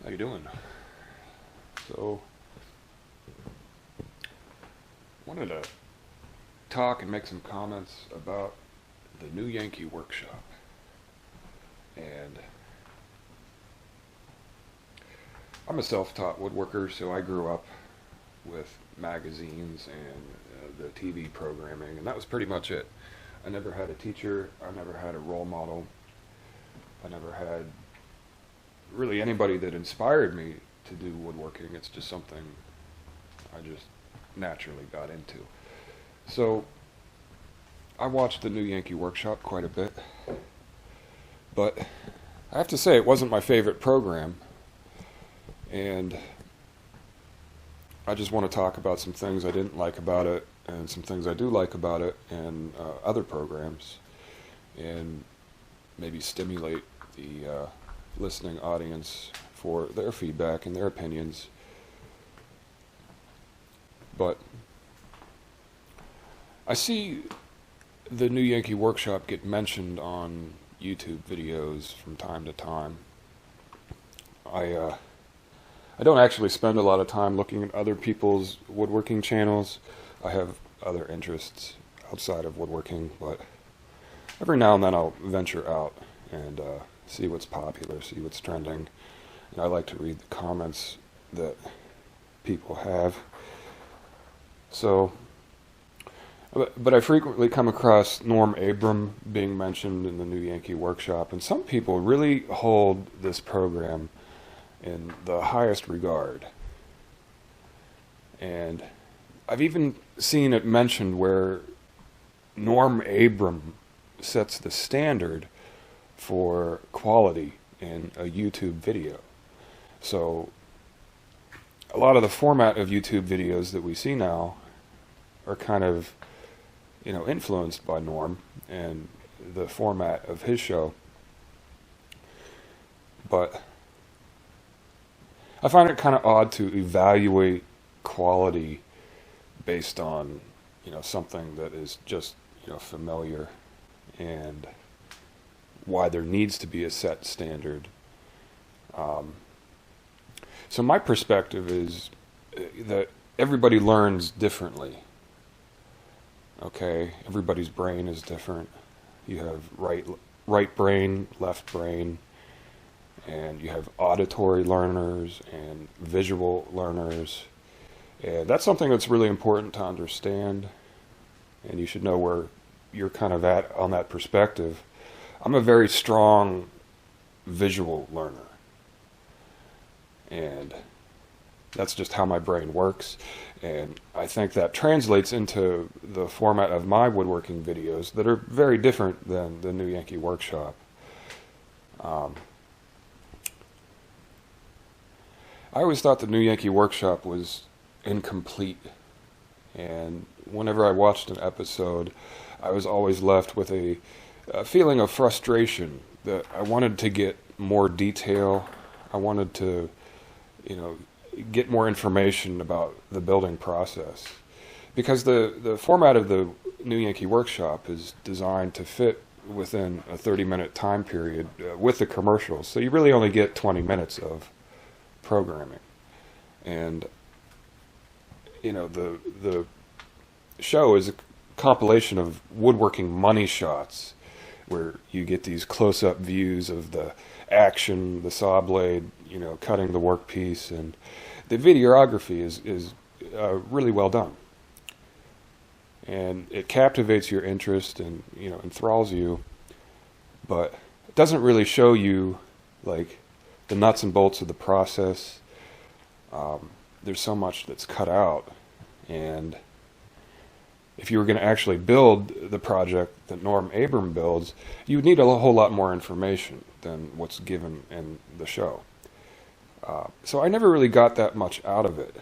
How you doing? So, wanted to talk and make some comments about the new Yankee workshop. And I'm a self-taught woodworker, so I grew up with magazines and the TV programming, and that was pretty much it. I never had a teacher, I never had a role model, I never had really anybody that inspired me to do woodworking. It's just something I just naturally got into. So I watched the new Yankee workshop quite a bit, but I have to say it wasn't my favorite program, and I just want to talk about some things I didn't like about it and some things I do like about it and other programs, and maybe stimulate the listening audience for their feedback and their opinions. But I see the new Yankee workshop get mentioned on YouTube videos from time to time. I don't actually spend a lot of time looking at other people's woodworking channels. I have other interests outside of woodworking, but every now and then I'll venture out and see what's popular, see what's trending. And I like to read the comments that people have. So, but I frequently come across Norm Abram being mentioned in the new Yankee workshop, and some people really hold this program in the highest regard. And I've even seen it mentioned where Norm Abram sets the standard for quality in a YouTube video. So a lot of the format of YouTube videos that we see now are kind of, influenced by Norm and the format of his show. But I find it kind of odd to evaluate quality based on, something that is just, familiar, and why there needs to be a set standard. So my perspective is that everybody learns differently. Okay, everybody's brain is different. You have right brain, left brain, and you have auditory learners and visual learners. And that's something that's really important to understand, and you should know where you're kind of at on that perspective. I'm a very strong visual learner, and that's just how my brain works, and I think that translates into the format of my woodworking videos that are very different than the new Yankee workshop. I always thought the new Yankee workshop was incomplete, and whenever I watched an episode, I was always left with a feeling of frustration that I wanted to get more detail. I wanted to, get more information about the building process, because the format of the new Yankee workshop is designed to fit within a 30-minute time period with the commercials, so you really only get 20 minutes of programming. And the show is a compilation of woodworking money shots, where you get these close-up views of the action, the saw blade, cutting the workpiece, and the videography is really well done, and it captivates your interest and enthralls you, but it doesn't really show you like the nuts and bolts of the process. There's so much that's cut out, and if you were going to actually build the project that Norm Abram builds, you would need a whole lot more information than what's given in the show. So I never really got that much out of it.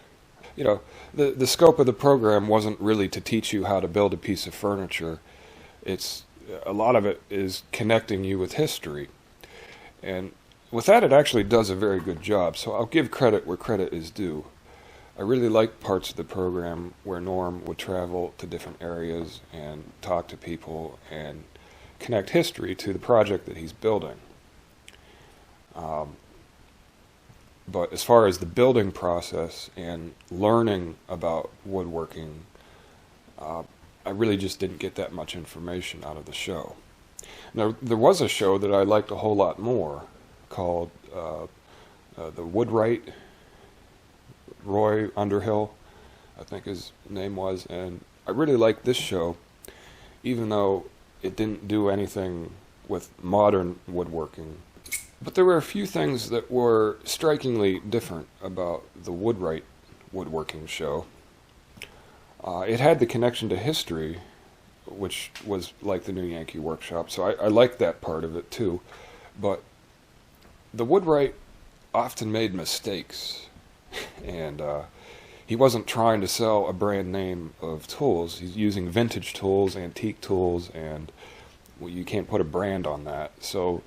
The scope of the program wasn't really to teach you how to build a piece of furniture. A lot of it is connecting you with history. And with that, it actually does a very good job. So I'll give credit where credit is due. I really liked parts of the program where Norm would travel to different areas and talk to people and connect history to the project that he's building. But as far as the building process and learning about woodworking, I really just didn't get that much information out of the show. Now, there was a show that I liked a whole lot more called the Woodwright, Roy Underhill, I think his name was, and I really liked this show, even though it didn't do anything with modern woodworking. But there were a few things that were strikingly different about the Woodwright woodworking show. It had the connection to history, which was like the new Yankee workshop, so I liked that part of it too. But the Woodwright often made mistakes, and he wasn't trying to sell a brand name of tools. He's using vintage tools, antique tools, and well, you can't put a brand on that. So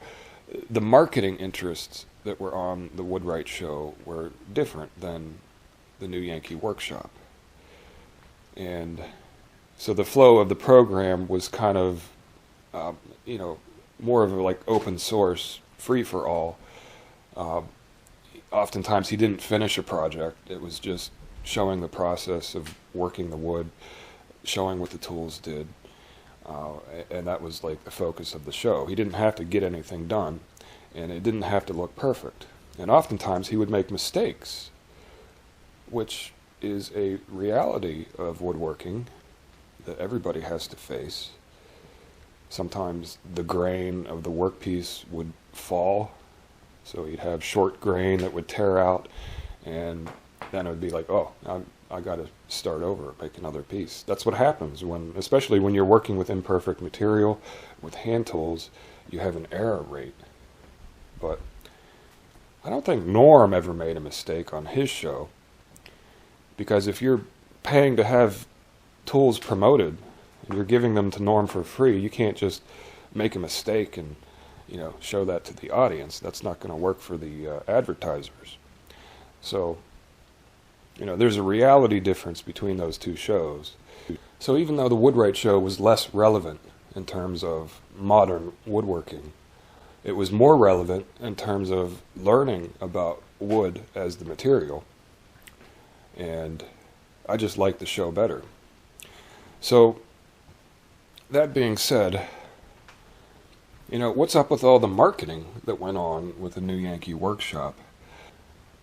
the marketing interests that were on the Woodwright show were different than the new Yankee workshop. And so the flow of the program was kind of, more of a like open source, free for all. Oftentimes he didn't finish a project. It was just showing the process of working the wood, showing what the tools did. And that was like the focus of the show. He didn't have to get anything done, and it didn't have to look perfect. And oftentimes he would make mistakes, which is a reality of woodworking that everybody has to face. Sometimes the grain of the workpiece would fall, so you'd have short grain that would tear out, and then it would be like, oh, I got to start over, make another piece. That's what happens especially when you're working with imperfect material, with hand tools, you have an error rate. But I don't think Norm ever made a mistake on his show, because if you're paying to have tools promoted, and you're giving them to Norm for free, you can't just make a mistake and show that to the audience. That's not going to work for the advertisers. So, there's a reality difference between those two shows. So even though the Woodwright show was less relevant in terms of modern woodworking, it was more relevant in terms of learning about wood as the material. And I just liked the show better. So, that being said, what's up with all the marketing that went on with the new Yankee workshop?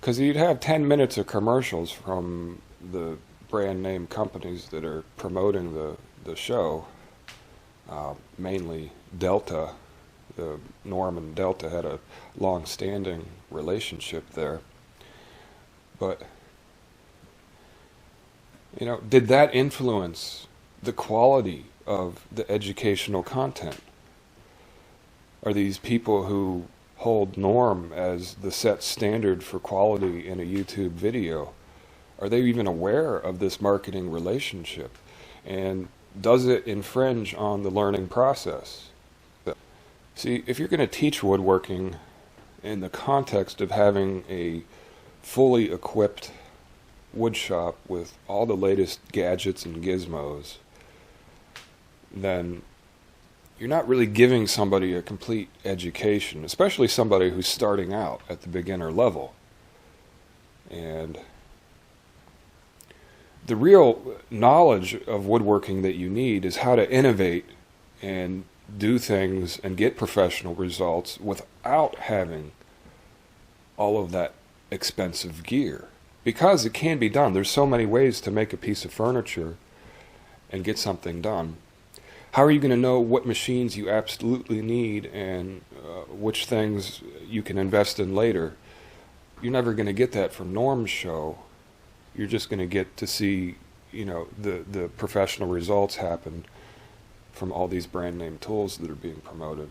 Because you'd have 10 minutes of commercials from the brand name companies that are promoting the show, mainly Delta. Norm and Delta had a long-standing relationship there. But, did that influence the quality of the educational content? Are these people who hold Norm as the set standard for quality in a YouTube video, are they even aware of this marketing relationship? And does it infringe on the learning process? See, if you're going to teach woodworking in the context of having a fully equipped wood shop with all the latest gadgets and gizmos, then you're not really giving somebody a complete education, especially somebody who's starting out at the beginner level. And the real knowledge of woodworking that you need is how to innovate and do things and get professional results without having all of that expensive gear. Because it can be done. There's so many ways to make a piece of furniture and get something done. How are you going to know what machines you absolutely need and which things you can invest in later? You're never going to get that from Norm's show. You're just going to get to see, the professional results happen from all these brand name tools that are being promoted.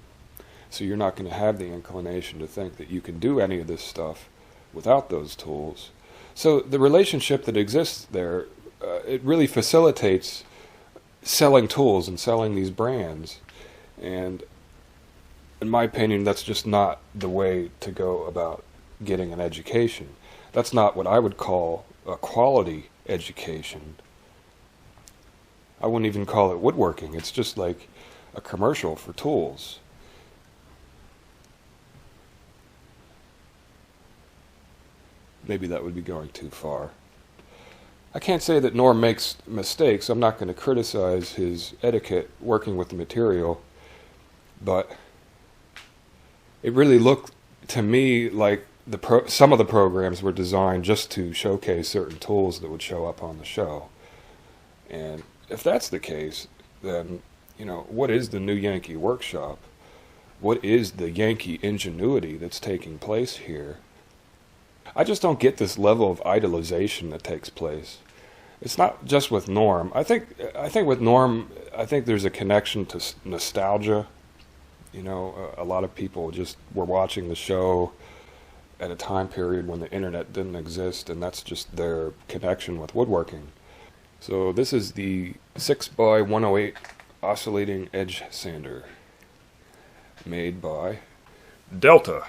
So you're not going to have the inclination to think that you can do any of this stuff without those tools. So the relationship that exists there, it really facilitates selling tools and selling these brands. And in my opinion, that's just not the way to go about getting an education. That's not what I would call a quality education. I wouldn't even call it woodworking. It's just like a commercial for tools. maybe that would be going too far. I can't say that Norm makes mistakes. I'm not going to criticize his etiquette working with the material, but it really looked to me like some of the programs were designed just to showcase certain tools that would show up on the show. And if that's the case, then, what is the new Yankee workshop? What is the Yankee ingenuity that's taking place here? I just don't get this level of idolization that takes place. It's not just with Norm. I think with Norm, there's a connection to nostalgia. A lot of people just were watching the show at a time period when the internet didn't exist, and that's just their connection with woodworking. So this is the 6x108 oscillating edge sander made by Delta.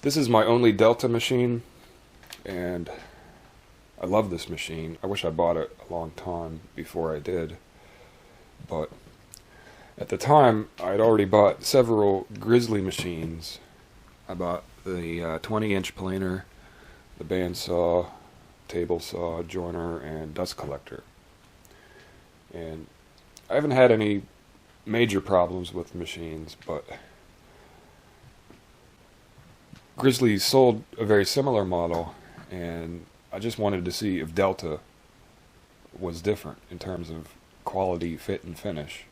This is my only Delta machine, and I love this machine. I wish I bought it a long time before I did, but at the time I'd already bought several Grizzly machines. I bought the 20-inch planer, the bandsaw, table saw, joiner, and dust collector. And I haven't had any major problems with machines, but Grizzly sold a very similar model, and I just wanted to see if Delta was different in terms of quality, fit, and finish.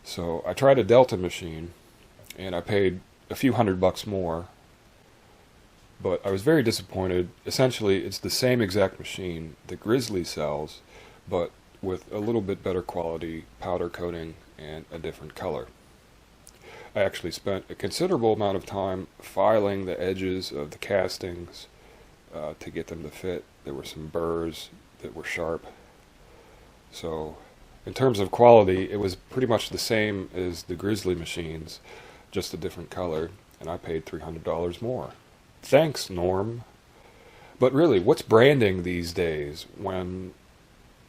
So I tried a Delta machine, and I paid a few $100 more, but I was very disappointed. Essentially, it's the same exact machine that Grizzly sells, but with a little bit better quality powder coating and a different color. I actually spent a considerable amount of time filing the edges of the castings to get them to fit. There were some burrs that were sharp. So in terms of quality, it was pretty much the same as the Grizzly machines, just a different color, and I paid $300 more. Thanks, Norm. But really, what's branding these days when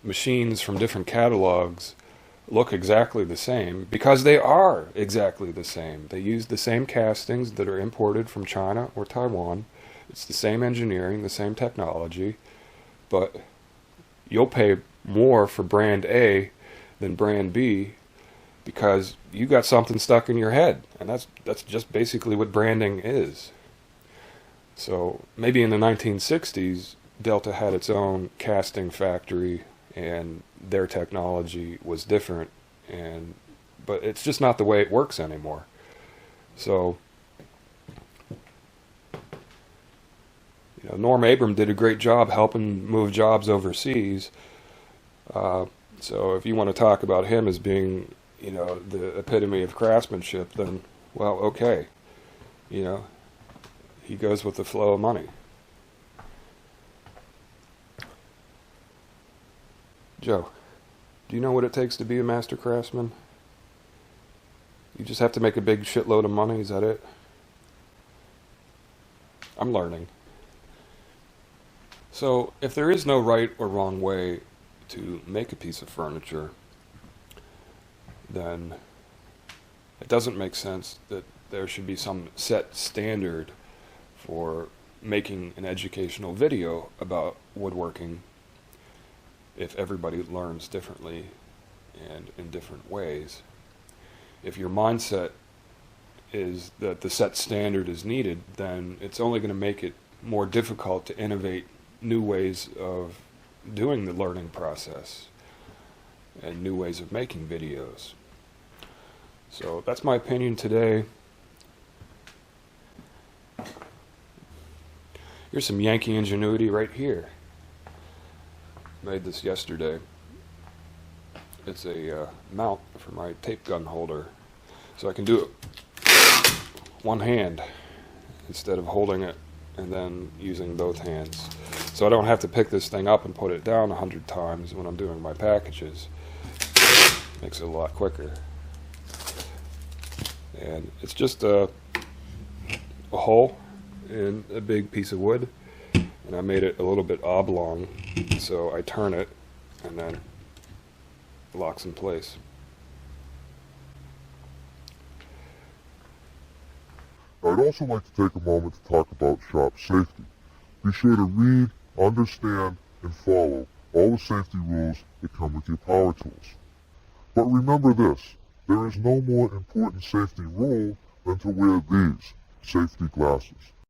machines from different catalogs look exactly the same? Because they are exactly the same. They use the same castings that are imported from China or Taiwan. It's the same engineering, the same technology, but you'll pay more for brand A than brand B because you got something stuck in your head, and that's just basically what branding is. So maybe in the 1960s, Delta had its own casting factory, and their technology was different, but it's just not the way it works anymore. So, Norm Abram did a great job helping move jobs overseas. So if you want to talk about him as being, the epitome of craftsmanship, then, well, okay. He goes with the flow of money. Joe, do you know what it takes to be a master craftsman? You just have to make a big shitload of money, is that it? I'm learning. So, if there is no right or wrong way to make a piece of furniture, then it doesn't make sense that there should be some set standard for making an educational video about woodworking if everybody learns differently and in different ways. If your mindset is that the set standard is needed, then it's only going to make it more difficult to innovate new ways of doing the learning process and new ways of making videos. So that's my opinion today. Here's some Yankee ingenuity right here. Made this yesterday. It's a mount for my tape gun holder, so I can do it one hand instead of holding it and then using both hands. So I don't have to pick this thing up and put it down 100 times when I'm doing my packages. Makes it a lot quicker. And it's just a hole in a big piece of wood, and I made it a little bit oblong, so I turn it and then it locks in place. I'd also like to take a moment to talk about shop safety. Be sure to read, understand, and follow all the safety rules that come with your power tools. But remember this, there is no more important safety rule than to wear these safety glasses.